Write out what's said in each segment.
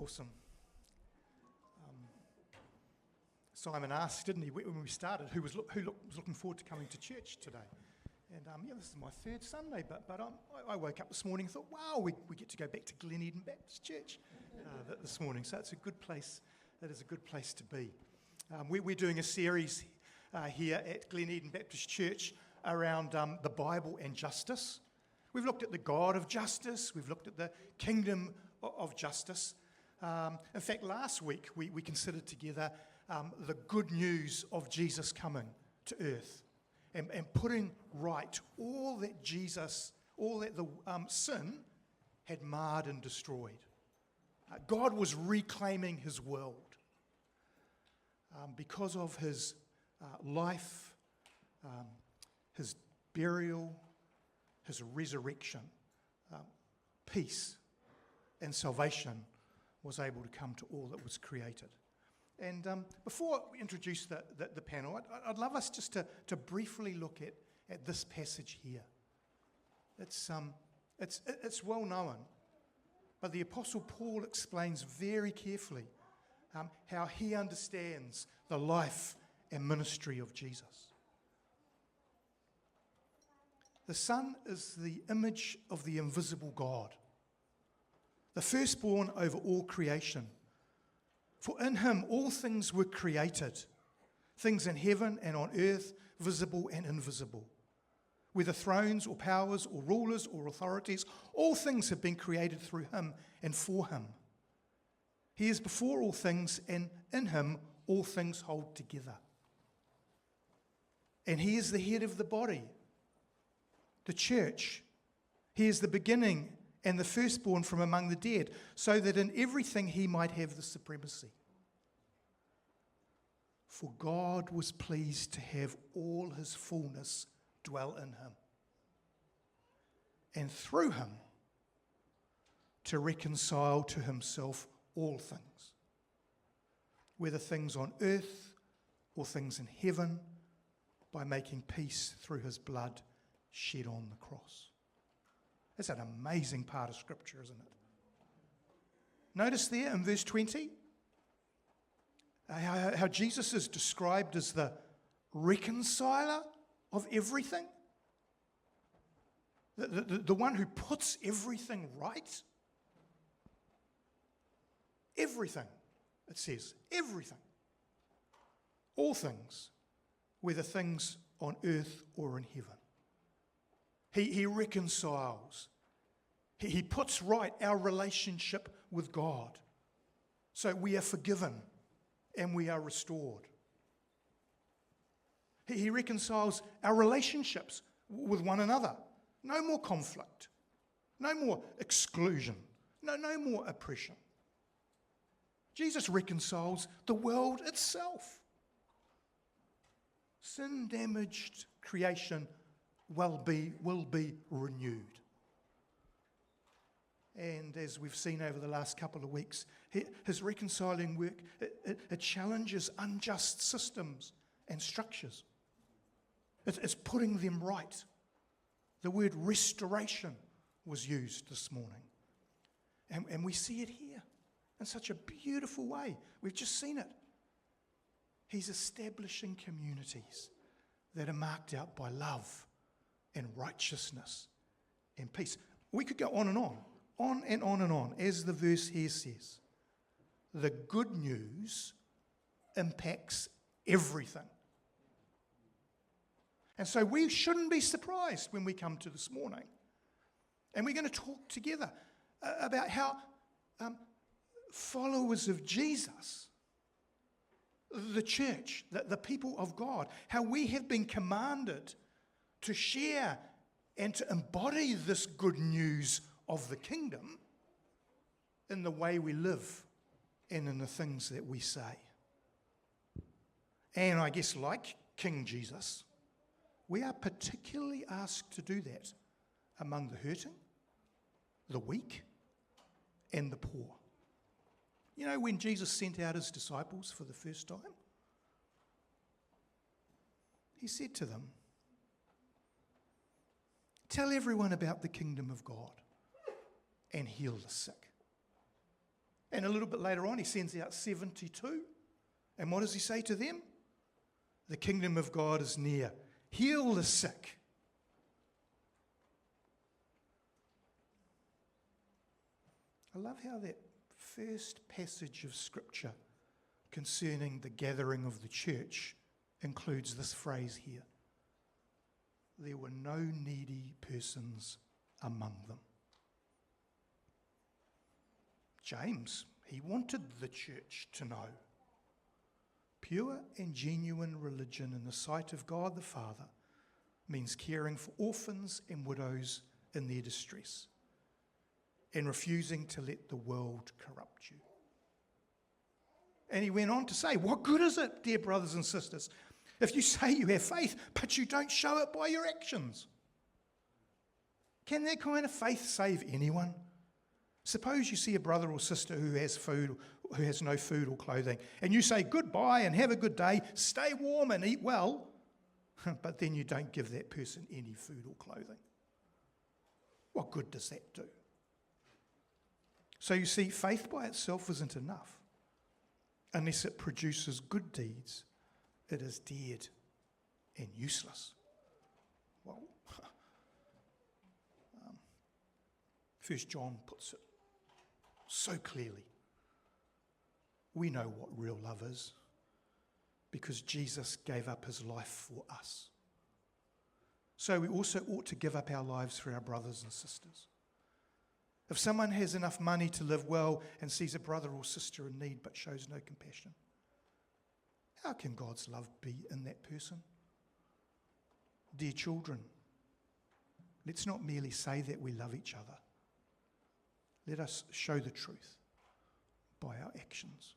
awesome. Simon asked, didn't he, when we started, who was looking forward to coming to church today? And this is my third Sunday, but I woke up this morning and thought, wow, we get to go back to Glen Eden Baptist Church this morning. So it's a good place. It is a good place to be. We're doing a series here at Glen Eden Baptist Church around the Bible and justice. We've looked at the God of justice. We've looked at the kingdom of justice. In fact, last week we considered together the good news of Jesus coming to earth and putting right all that the sin had marred and destroyed. God was reclaiming his world because of his life, his burial, his resurrection. Peace and salvation was able to come to all that was created. And before we introduce the panel, I'd love us just to briefly look at this passage here. It's well known, but the Apostle Paul explains very carefully how he understands the life and ministry of Jesus. The Son is the image of the invisible God, the firstborn over all creation. For in him all things were created, things in heaven and on earth, visible and invisible. Whether thrones or powers or rulers or authorities, all things have been created through him and for him. He is before all things, and in him all things hold together. And he is the head of the body, the church. He is the beginning and the firstborn from among the dead, so that in everything he might have the supremacy. For God was pleased to have all his fullness dwell in him, and through him to reconcile to himself all things, whether things on earth or things in heaven, by making peace through his blood shed on the cross. That's an amazing part of Scripture, isn't it? Notice there in verse 20 how Jesus is described as the reconciler of everything. The one who puts everything right. Everything, it says, everything. All things, whether things on earth or in heaven. He reconciles. He puts right our relationship with God. So we are forgiven and we are restored. He reconciles our relationships with one another. No more conflict. No more exclusion. No more oppression. Jesus reconciles the world itself. Sin-damaged creation will be renewed. And as we've seen over the last couple of weeks, his reconciling work, it challenges unjust systems and structures. It's putting them right. The word restoration was used this morning. And we see it here in such a beautiful way. We've just seen it. He's establishing communities that are marked out by love and righteousness and peace. We could go on and on, as the verse here says. The good news impacts everything. And so we shouldn't be surprised when we come to this morning. And we're going to talk together about how followers of Jesus, the church, the people of God, how we have been commanded to share and to embody this good news of the kingdom in the way we live and in the things that we say. And I guess like King Jesus, we are particularly asked to do that among the hurting, the weak, and the poor. You know, when Jesus sent out his disciples for the first time, he said to them, "Tell everyone about the kingdom of God and heal the sick. And a little bit later on, he sends out 72. And what does he say to them? The kingdom of God is near. Heal the sick. I love how that first passage of Scripture concerning the gathering of the church includes this phrase here. There were no needy persons among them. James, he wanted the church to know. Pure and genuine religion in the sight of God the Father means caring for orphans and widows in their distress and refusing to let the world corrupt you. And he went on to say, what good is it, dear brothers and sisters, if you say you have faith, but you don't show it by your actions? Can that kind of faith save anyone? Suppose you see a brother or sister who has no food or clothing, and you say goodbye and have a good day, stay warm and eat well, but then you don't give that person any food or clothing. What good does that do? So you see, faith by itself isn't enough. Unless it produces good deeds, it is dead and useless. Well, 1 John puts it so clearly. We know what real love is because Jesus gave up his life for us. So we also ought to give up our lives for our brothers and sisters. If someone has enough money to live well and sees a brother or sister in need but shows no compassion, how can God's love be in that person? Dear children, let's not merely say that we love each other. Let us show the truth by our actions.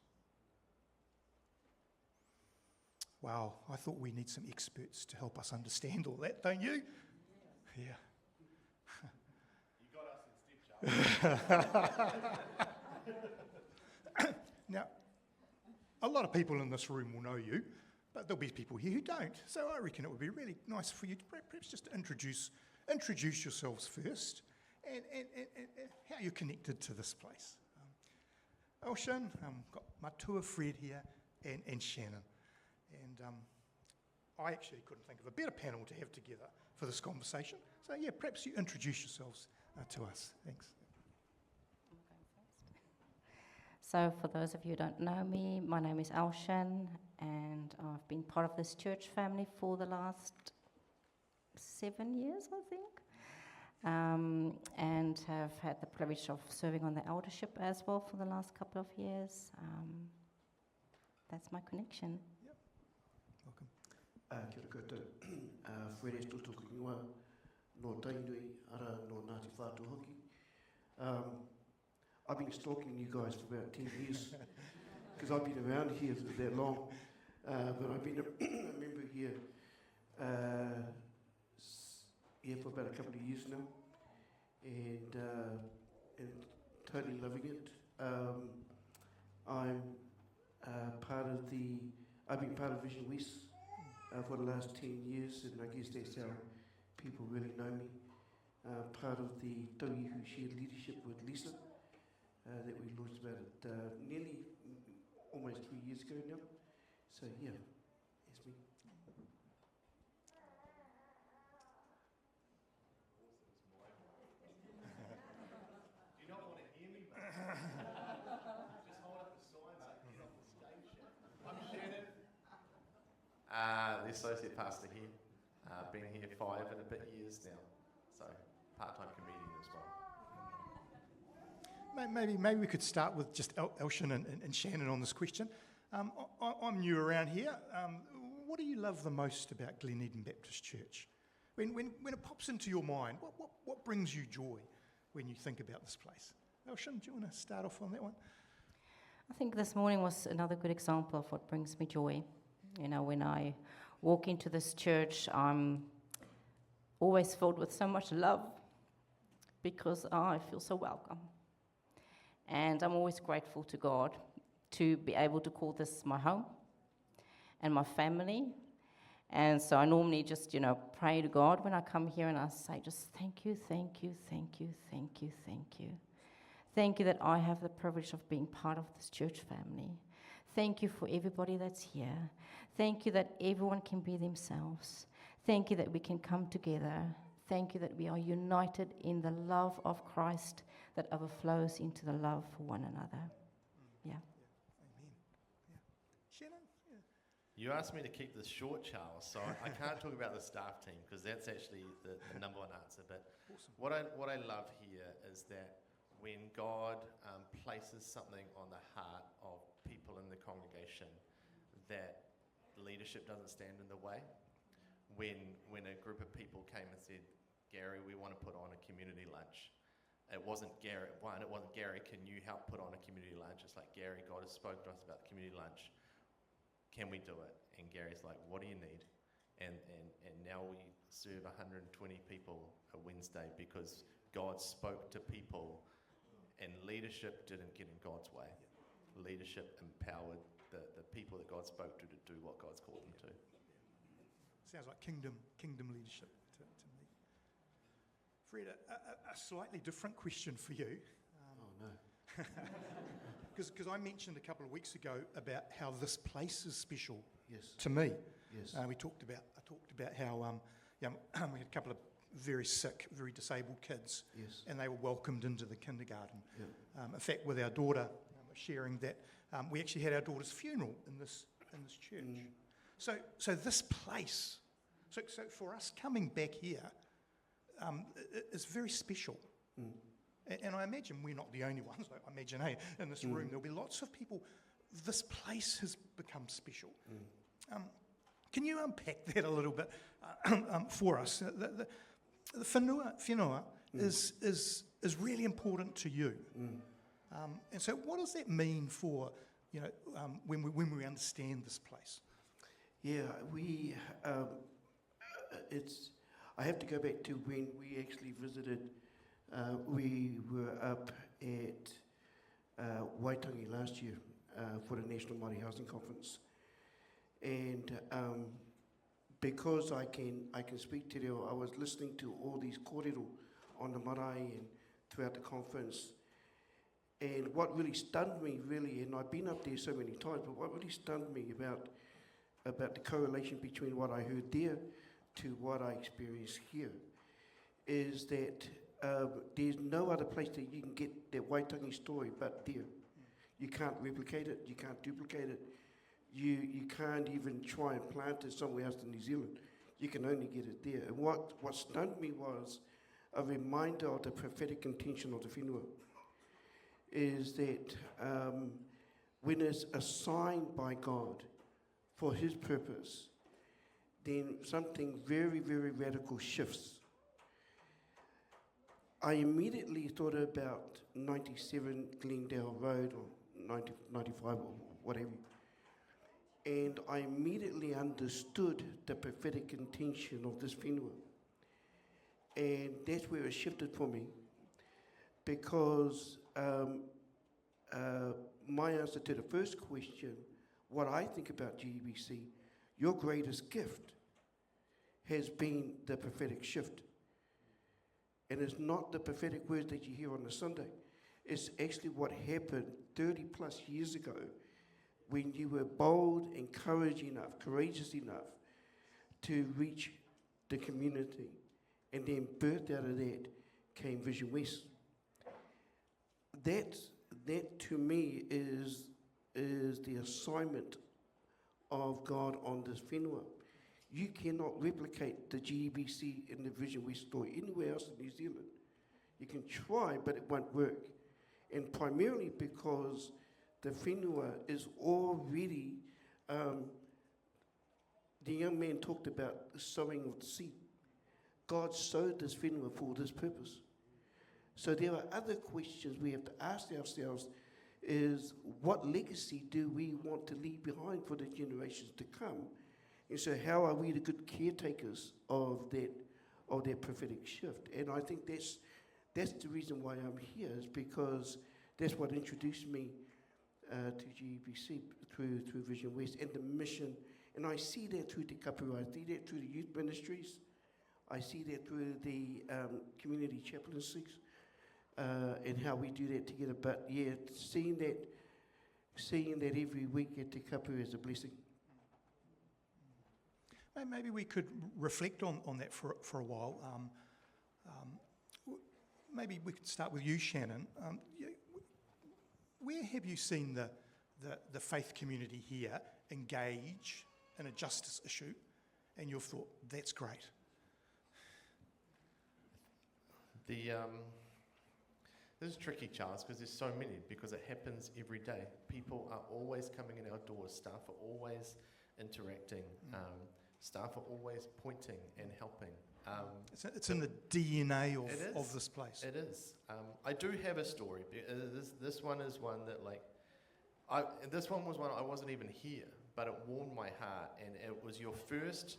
Wow, I thought we need some experts to help us understand all that, don't you? Yeah. Now, a lot of people in this room will know you, but there'll be people here who don't. So I reckon it would be really nice for you to perhaps just introduce yourselves first and how you're connected to this place. Elschen, got Matua Fred here and Shannon. And I actually couldn't think of a better panel to have together for this conversation. So yeah, perhaps you introduce yourselves to us. Thanks. So for those of you who don't know me, my name is Elschen, and I've been part of this church family for the last 7 years, I think, and have had the privilege of serving on the eldership as well for the last couple of years. That's my connection. Yep. Welcome. Kia ora koutou. Where Astle tōku ingoa, no tainui, ara no Ngāti Whātua hoki. I've been stalking you guys for about 10 years, because I've been around here for that long, but I've been a member here for about a couple of years now, and totally loving it. I've been part of Vision West for the last 10 years, and I guess that's how people really know me. Part of the Taui who shared leadership with Lisa that we launched about nearly almost 3 years ago now. So yeah, that's me. Do you not want to hear me, mate? Just hold up the sign, mate. Get off the stage. I'm Shannon. The associate pastor here. Been here 5 and a bit years now. So part-time comedian as well. Maybe we could start with just Elschen and Shannon on this question. I'm new around here. What do you love the most about Glen Eden Baptist Church? When it pops into your mind, what brings you joy when you think about this place? Elschen, do you want to start off on that one? I think this morning was another good example of what brings me joy. You know, when I walk into this church, I'm always filled with so much love because I feel so welcome. And I'm always grateful to God to be able to call this my home and my family. And so I normally just, pray to God when I come here, and I say just thank you, thank you, thank you, thank you, thank you. Thank you that I have the privilege of being part of this church family. Thank you for everybody that's here. Thank you that everyone can be themselves. Thank you that we can come together. Thank you that we are united in the love of Christ that overflows into the love for one another. Yeah. Amen. Yeah. Shannon? Yeah. You asked me to keep this short, Charles, so I can't talk about the staff team because that's actually the number one answer. But Awesome. what I love here is that when God places something on the heart of people in the congregation, that leadership doesn't stand in the way. When a group of people came and said, Gary, we want to put on a community lunch. It wasn't Gary, can you help put on a community lunch? It's like, Gary, God has spoken to us about the community lunch. Can we do it? And Gary's like, what do you need? And now we serve 120 people a Wednesday because God spoke to people, and leadership didn't get in God's way. Leadership empowered the people that God spoke to do what God's called them to. Sounds like kingdom leadership to me. Fred, a slightly different question for you. Oh, no. Because I mentioned a couple of weeks ago about how this place is special Yes. to me. Yes. I talked about how we had a couple of very sick, very disabled kids, Yes. and they were welcomed into the kindergarten. Yeah. In fact, with our daughter, sharing that we actually had our daughter's funeral in this church. So this place, so for us coming back here, is very special. And I imagine we're not the only ones. I imagine, hey, in this room there'll be lots of people. This place has become special. Can you unpack that a little bit for us? The whenua is really important to you. And so what does that mean for, when we understand this place? Yeah, I have to go back to when we actually visited. We were up at Waitangi last year for the National Māori Housing Conference. And because I can speak te reo, I was listening to all these kōrero on the marae and throughout the conference. And what really stunned me, really, and I've been up there so many times, but what really stunned me about the correlation between what I heard there to what I experienced here is that there's no other place that you can get that Waitangi story but there. You can't replicate it, you can't duplicate it, you can't even try and plant it somewhere else in New Zealand. You can only get it there. And what stunned me was a reminder of the prophetic intention of the whenua, is that when it's assigned by God for His purpose, then something very, very radical shifts. I immediately thought about 97 Glendale Road or 95 or whatever, and I immediately understood the prophetic intention of this whenua. And that's where it shifted for me, because my answer to the first question, what I think about GEBC, your greatest gift has been the prophetic shift. And it's not the prophetic words that you hear on a Sunday. It's actually what happened 30 plus years ago when you were bold and courageous enough to reach the community. And then birthed out of that came Vision West. That to me is the assignment of God on this whenua. You cannot replicate the GEBC and the Vision West story anywhere else in New Zealand. You can try, but it won't work. And primarily because the whenua is already, the young man talked about the sowing of the seed. God sowed this whenua for this purpose. So there are other questions we have to ask ourselves, is what legacy do we want to leave behind for the generations to come? And so how are we the good caretakers of that prophetic shift? And I think that's the reason why I'm here, is because that's what introduced me to GEBC through Vision West and the mission. And I see that through the kapua, I see that through the youth ministries, I see that through the community chaplaincies, and how we do that together. But yeah, seeing that every week at Te Kapu is a blessing. Maybe we could reflect on that for a while. Maybe we could start with you, Shannon. Where have you seen the faith community here engage in a justice issue, and you've thought, that's great? This is tricky, Charles, because there's so many, because it happens every day. People are always coming in our doors. Staff are always interacting. Staff are always pointing and helping. It's in the DNA of this place. It is. I do have a story. This one is one that, this one was one I wasn't even here, but it warmed my heart, and it was your first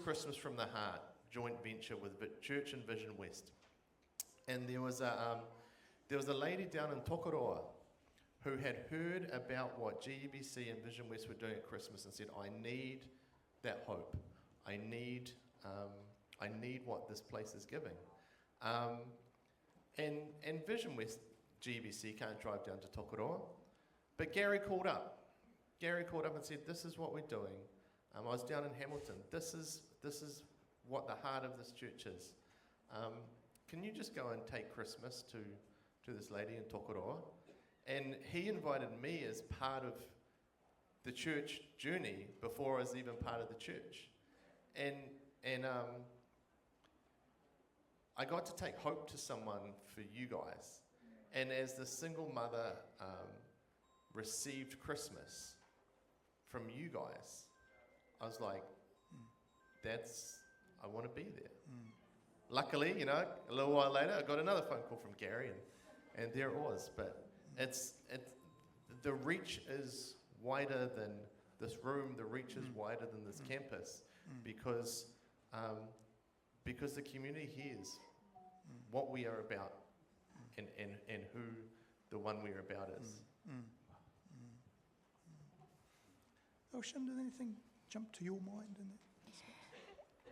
Christmas from the Heart joint venture with Church and Vision West. And there was a lady down in Tokoroa who had heard about what GEBC and Vision West were doing at Christmas and said, I need that hope. I need what this place is giving. And Vision West GEBC can't drive down to Tokoroa, but Gary called up. Gary called up and said, this is what we're doing. I was down in Hamilton. This is what the heart of this church is. Can you just go and take Christmas to this lady in Tokoroa? And he invited me as part of the church journey before I was even part of the church. And I got to take hope to someone for you guys. And as the single mother received Christmas from you guys, I was like, I want to be there. Luckily, a little while later, I got another phone call from Gary, and there it was. But the reach is wider than this room. The reach is wider than this campus, because the community hears what we are about and who the one we are about is. Elschen, did anything jump to your mind in that?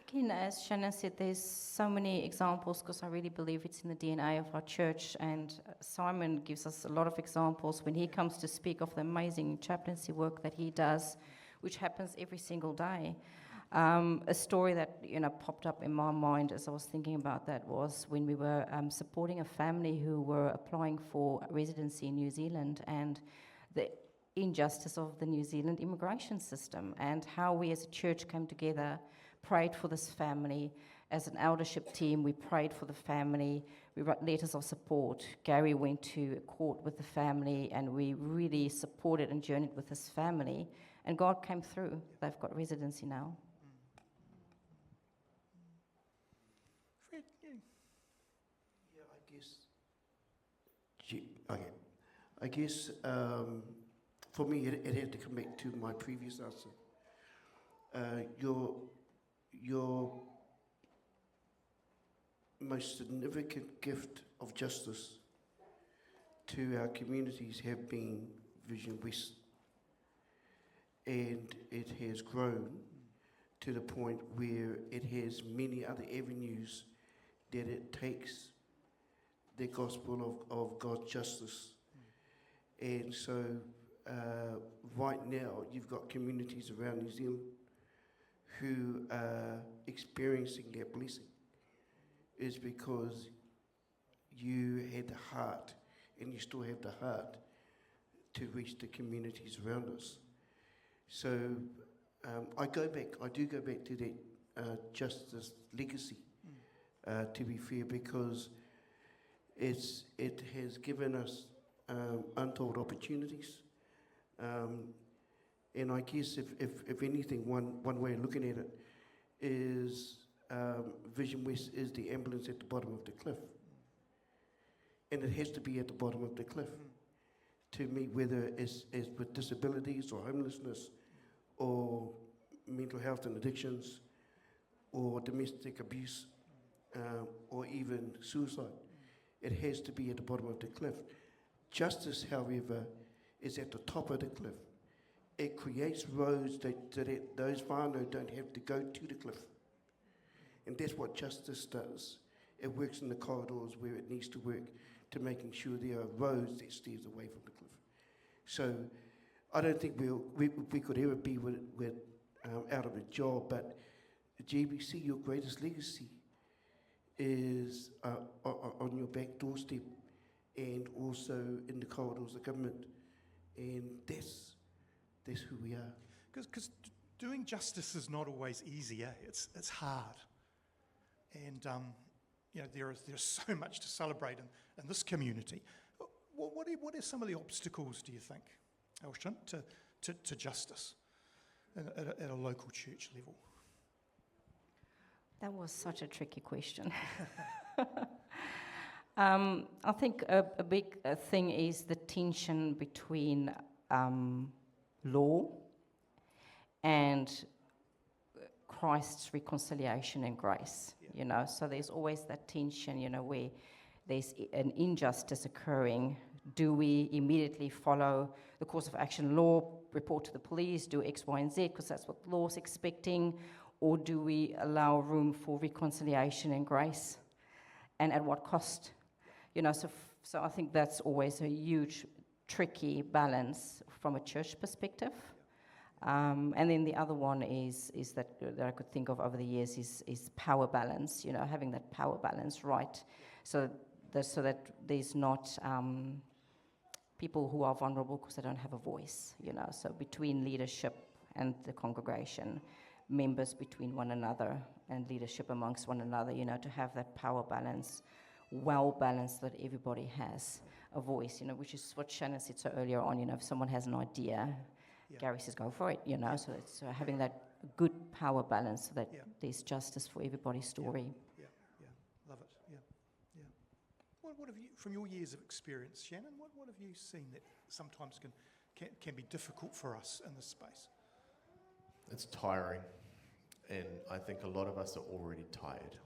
Again, as Shannon said, there's so many examples, because I really believe it's in the DNA of our church, and Simon gives us a lot of examples when he comes to speak of the amazing chaplaincy work that he does, which happens every single day. A story that popped up in my mind as I was thinking about that was when we were supporting a family who were applying for residency in New Zealand, and the injustice of the New Zealand immigration system, and how we as a church came together, prayed for this family. As an eldership team, we prayed for the family. We wrote letters of support. Gary went to court with the family, and we really supported and journeyed with this family. And God came through. They've got residency now. Fred, you? Yeah, I guess for me, it had to come back to my previous answer. Your most significant gift of justice to our communities have been Vision West, and it has grown to the point where it has many other avenues that it takes the gospel of God's justice. And so right now you've got communities around New Zealand who are experiencing that blessing. Is because you had the heart, and you still have the heart, to reach the communities around us. So I do go back to that justice legacy, to be fair, because it has given us untold opportunities. And I guess if anything, one way of looking at it is Vision West is the ambulance at the bottom of the cliff. And it has to be at the bottom of the cliff to me, whether it's with disabilities or homelessness or mental health and addictions or domestic abuse or even suicide. It has to be at the bottom of the cliff. Justice, however, is at the top of the cliff. It creates roads that those whānau don't have to go to the cliff. And that's what justice does. It works in the corridors where it needs to work, to making sure there are roads that steers away from the cliff. So I don't think we could ever be out of a job, but GBC, your greatest legacy is on your back doorstep and also in the corridors of government, and that's who we are. Because doing justice is not always easier. It's hard, and there's so much to celebrate in this community. What are some of the obstacles, do you think, Elschen, to justice at a local church level? That was such a tricky question. I think a big thing is the tension between law and Christ's reconciliation and grace, So there's always that tension, where there's an injustice occurring. Do we immediately follow the course of action law, report to the police, do X, Y, and Z, because that's what the law's expecting, or do we allow room for reconciliation and grace, and at what cost? So I think that's always a huge, tricky balance from a church perspective. And then the other one is that I could think of over the years is power balance, having that power balance right, so that there's not people who are vulnerable because they don't have a voice, so between leadership and the congregation, members between one another, and leadership amongst one another, to have that power balance well balanced, so that everybody has a voice, which is what Shannon said so earlier on, if someone has an idea, Gary says go for it, so it's having that good power balance so that there's justice for everybody's story. Yeah, love it, yeah. What have you, from your years of experience, Shannon, what have you seen that sometimes can be difficult for us in this space? It's tiring, and I think a lot of us are already tired.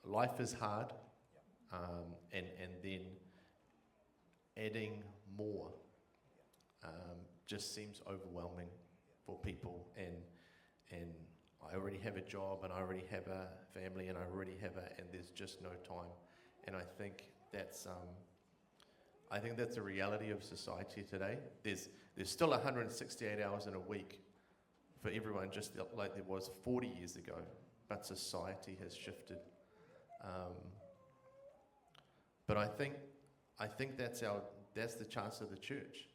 Life is hard, and then adding more just seems overwhelming for people, and I already have a job, and I already have a family, and and there's just no time, and I think that's a reality of society today. There's still 168 hours in a week for everyone, just like there was 40 years ago, but society has shifted. But I think that's the chance of the church,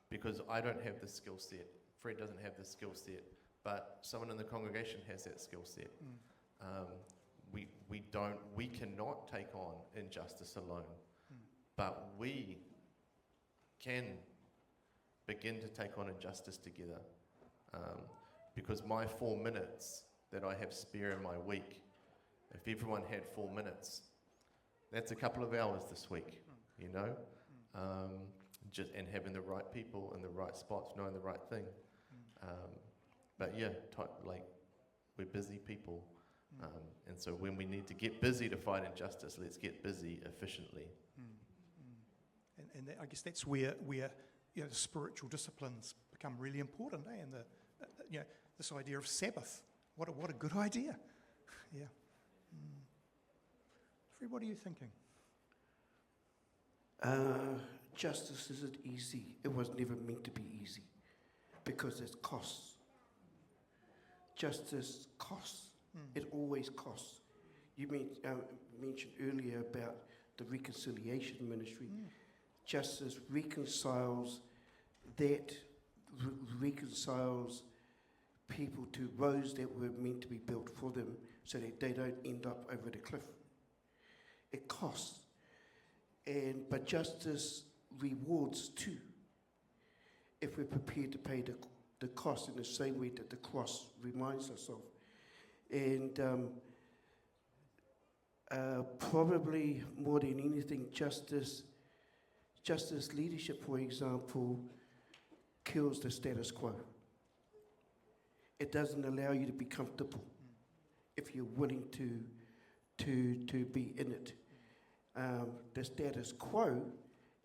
because I don't have the skill set. Fred doesn't have the skill set, but someone in the congregation has that skill set. We cannot take on injustice alone, but we can begin to take on injustice together. Because my 4 minutes that I have spare in my week, if everyone had 4 minutes, that's a couple of hours this week, and having the right people in the right spots, knowing the right thing. But we're busy people, and so when we need to get busy to fight injustice, let's get busy efficiently. And I guess that's where the spiritual disciplines become really important, and this idea of Sabbath. What a good idea. Yeah. Fred, what are you thinking? Justice isn't easy. It was never meant to be easy, because it costs. Justice costs. It always costs. You mentioned earlier about the reconciliation ministry. Justice reconciles people to roads that were meant to be built for them, so that they don't end up over the cliff. It costs, but justice rewards too, if we're prepared to pay the cost in the same way that the cross reminds us of. And probably more than anything, justice leadership, for example, kills the status quo. It doesn't allow you to be comfortable if you're willing to be in it. The status quo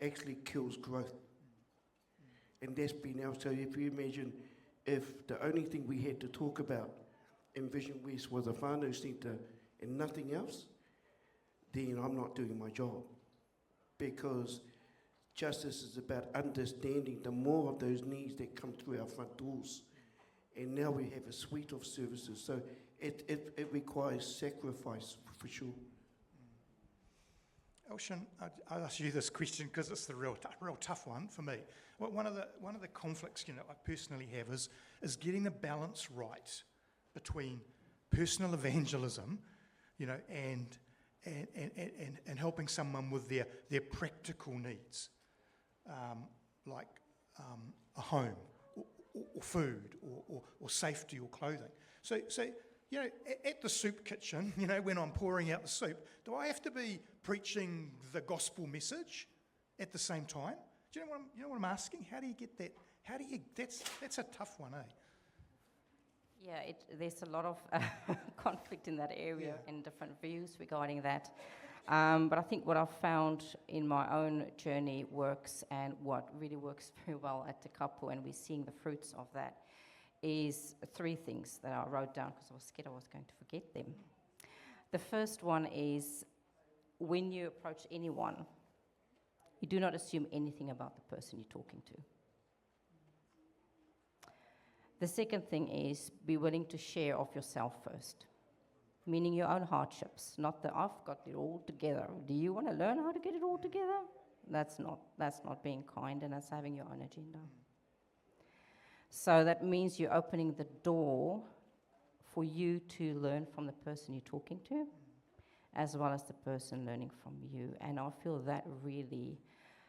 actually kills growth. And that's been our, so if you imagine if the only thing we had to talk about in Vision West was a whānau centre and nothing else, then I'm not doing my job. Because justice is about understanding the more of those needs that come through our front doors. And now we have a suite of services. So it requires sacrifice for sure. Elschen, I'll ask you this question because it's the real tough one for me. One of the conflicts, I personally have is getting the balance right between personal evangelism, and helping someone with their practical needs, like a home, or food, or safety, or clothing. So at the soup kitchen, when I'm pouring out the soup, do I have to be preaching the gospel message at the same time? Do you know what I'm asking? How do you get that? That's a tough one, eh? Yeah, there's a lot of conflict in that area and different views regarding that. But I think what I've found in my own journey works, and what really works very well at the couple, and we're seeing the fruits of that, is 3 things that I wrote down because I was scared I was going to forget them. The first one is, when you approach anyone, you do not assume anything about the person you're talking to. The second thing is, be willing to share of yourself first, meaning your own hardships, not that I've got it all together. Do you want to learn how to get it all together? That's not being kind, and that's having your own agenda. So that means you're opening the door for you to learn from the person you're talking to, as well as the person learning from you. And I feel that really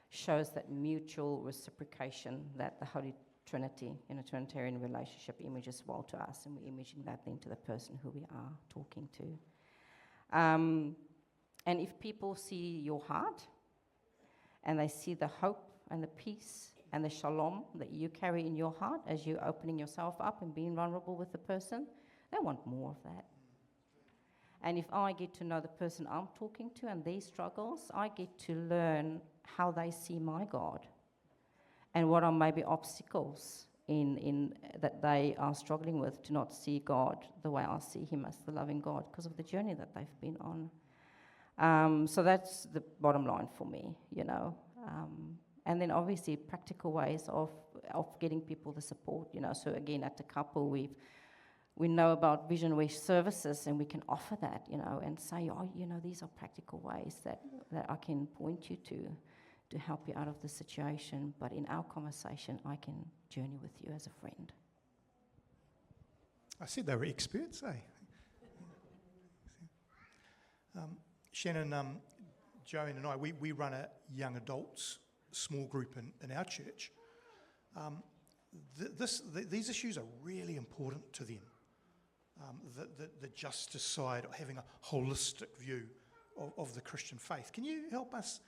shows that mutual reciprocation that the Holy Trinity in a Trinitarian relationship images well to us, and we're imaging that then to the person who we are talking to. And if people see your heart, and they see the hope and the peace and the shalom that you carry in your heart as you're opening yourself up and being vulnerable with the person, they want more of that. And if I get to know the person I'm talking to and their struggles, I get to learn how they see my God, and what are maybe obstacles in that they are struggling with to not see God the way I see him, as the loving God, because of the journey that they've been on. So that's the bottom line for me, And then obviously practical ways of getting people the support, So again, at the couple, we know about Vision West services, and we can offer that, and say, these are practical ways that I can point you to help you out of the situation. But in our conversation, I can journey with you as a friend. I said they were experts, eh? Shannon, Joanne and I, we run a young adults small group in our church. These issues are really important to them. The justice side, having a holistic view of the Christian faith. Can you help us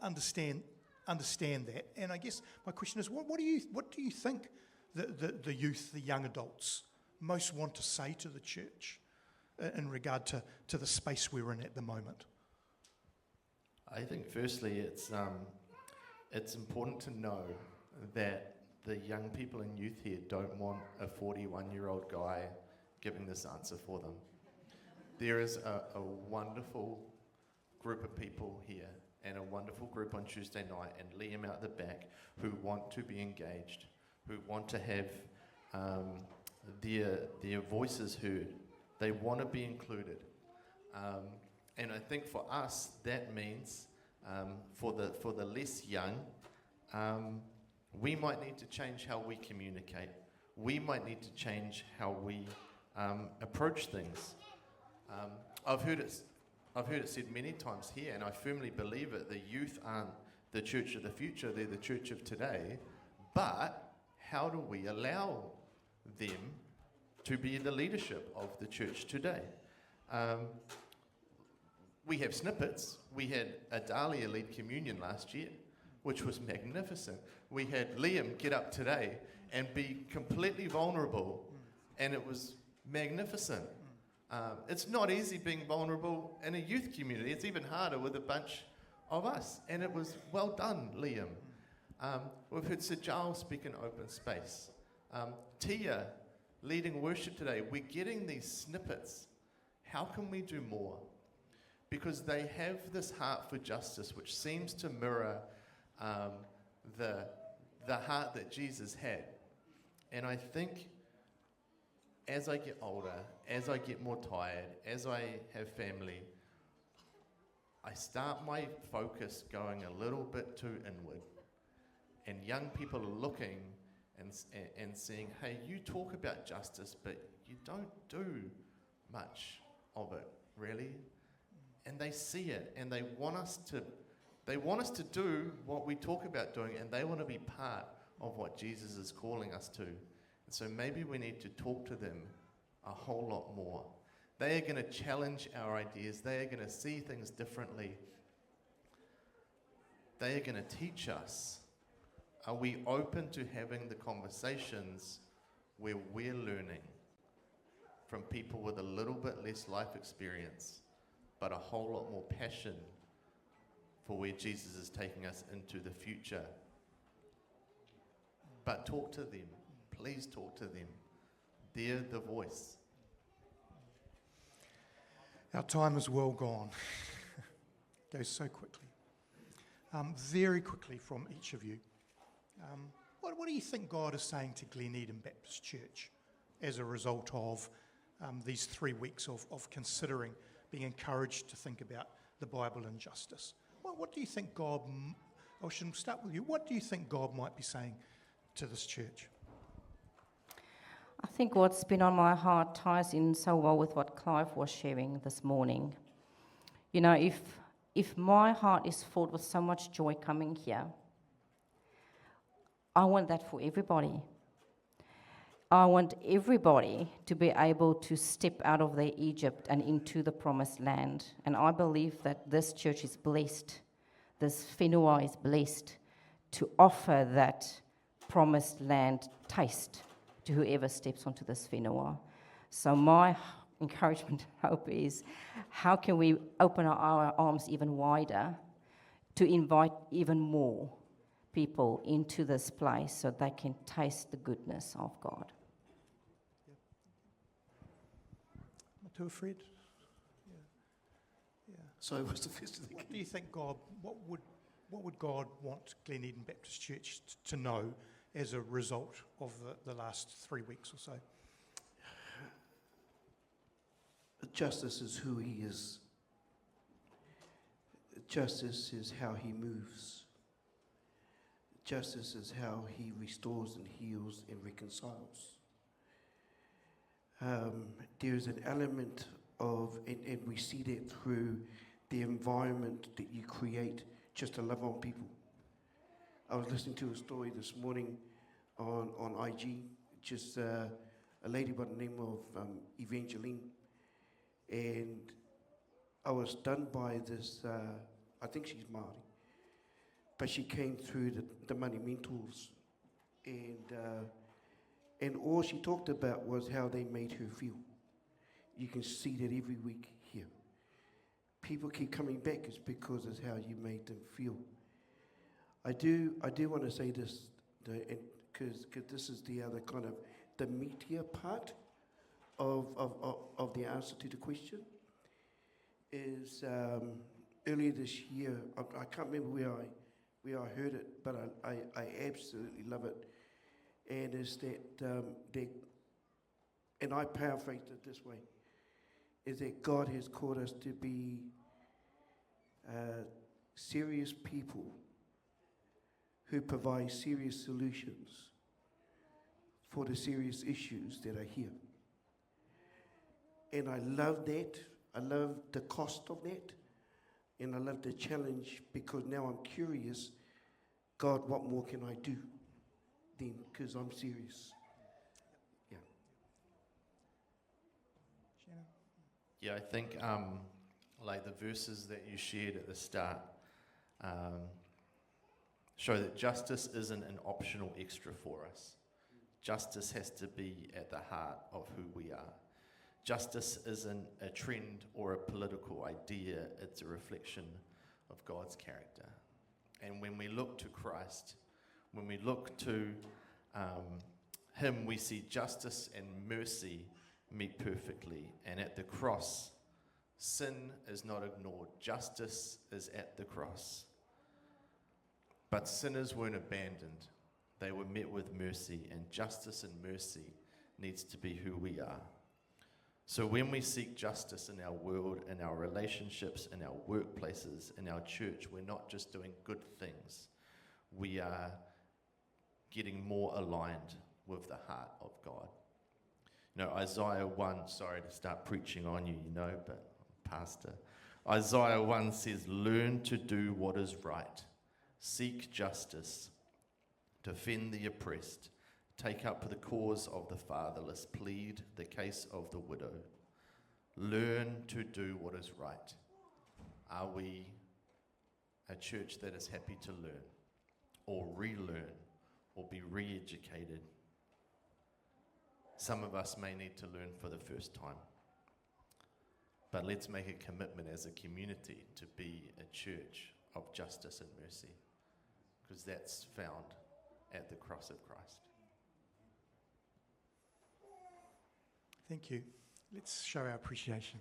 understand that? And I guess my question is, what do you think the youth, the young adults, most want to say to the church in regard to the space we're in at the moment? I think firstly it's important to know that the young people and youth here don't want a 41-year-old guy giving this answer for them. There is a wonderful group of people here, and a wonderful group on Tuesday night, and Liam out the back, who want to be engaged, who want to have their voices heard. They want to be included. And I think for us, that means for the less young, we might need to change how we communicate. We might need to change how we approach things. I've heard it said many times here, and I firmly believe it. The youth aren't the church of the future; they're the church of today. But how do we allow them to be the leadership of the church today? We have snippets. We had a Dahlia lead communion last year, which was magnificent. We had Liam get up today and be completely vulnerable, and it was magnificent. It's not easy being vulnerable in a youth community. It's even harder with a bunch of us, and it was well done, Liam. We've heard Sir Giles speak in open space. Tia leading worship today, we're getting these snippets. How can we do more? Because they have this heart for justice, which seems to mirror the heart that Jesus had. And I think as I get older, as I get more tired, as I have family, I start my focus going a little bit too inward. And young people are looking and seeing, hey, you talk about justice, but you don't do much of it, really. And they see it, and they want us to do what we talk about doing, and they want to be part of what Jesus is calling us to. And so maybe we need to talk to them a whole lot more. They are going to challenge our ideas. They are going to see things differently. They are going to teach us. Are we open to having the conversations where we're learning from people with a little bit less life experience, but a whole lot more passion for where Jesus is taking us into the future? But talk to them. Please talk to them. They're the voice. Our time is well gone. Goes so quickly. Very quickly from each of you. What do you think God is saying to Glen Eden Baptist Church as a result of these 3 weeks of considering, being encouraged to think about the Bible and justice? What do you think God, Elschen, start with you. What do you think God might be saying to this church? I think what's been on my heart ties in so well with what Clive was sharing this morning. You know, if my heart is filled with so much joy coming here, I want that for everybody. I want everybody to be able to step out of their Egypt and into the promised land. And I believe that this church is blessed, this whenua is blessed to offer that promised land taste to whoever steps onto this whenua. So my encouragement and hope is, how can we open our arms even wider to invite even more people into this place so they can taste the goodness of God? To Fred? So what's the first thing? What do you think God, what would God want Glen Eden Baptist Church to know as a result of the last 3 weeks or so? Justice is who he is. Justice is how he moves. Justice is how he restores and heals and reconciles. There's an element of, and we see that through the environment that you create just to love on people. I was listening to a story this morning on IG, just a lady by the name of Evangeline, and I was stunned by this, I think she's Māori, but she came through the money mentors, and all she talked about was how they made her feel. You can see that every week here. People keep coming back, it's because it's how you made them feel. I do want to say this, because this is the other kind of the meatier part of the answer to the question. Is earlier this year, I can't remember where I heard it, but I absolutely love it. And is that, and I paraphrased it this way, is that God has called us to be serious people who provide serious solutions for the serious issues that are here. And I love that. I love the cost of that. And I love the challenge, because now I'm curious, God, what more can I do then? Because I'm serious. Yeah. Shannon? Yeah, I think like the verses that you shared at the start show that justice isn't an optional extra for us. Justice has to be at the heart of who we are. Justice isn't a trend or a political idea, it's a reflection of God's character. And when we look to Christ, when we look to him we see justice and mercy meet perfectly. And at the cross, sin is not ignored. Justice is at the cross. But sinners weren't abandoned. They were met with mercy, and justice and mercy needs to be who we are. So when we seek justice in our world, in our relationships, in our workplaces, in our church, we're not just doing good things. We are getting more aligned with the heart of God. You know, Isaiah 1, sorry to start preaching on you, you know, but pastor. Isaiah 1 says, learn to do what is right. Seek justice. Defend the oppressed. Take up the cause of the fatherless. Plead the case of the widow. Learn to do what is right. Are we a church that is happy to learn or relearn or be re-educated? Some of us may need to learn for the first time. But let's make a commitment as a community to be a church of justice and mercy, because that's found at the cross of Christ. Thank you. Let's show our appreciation.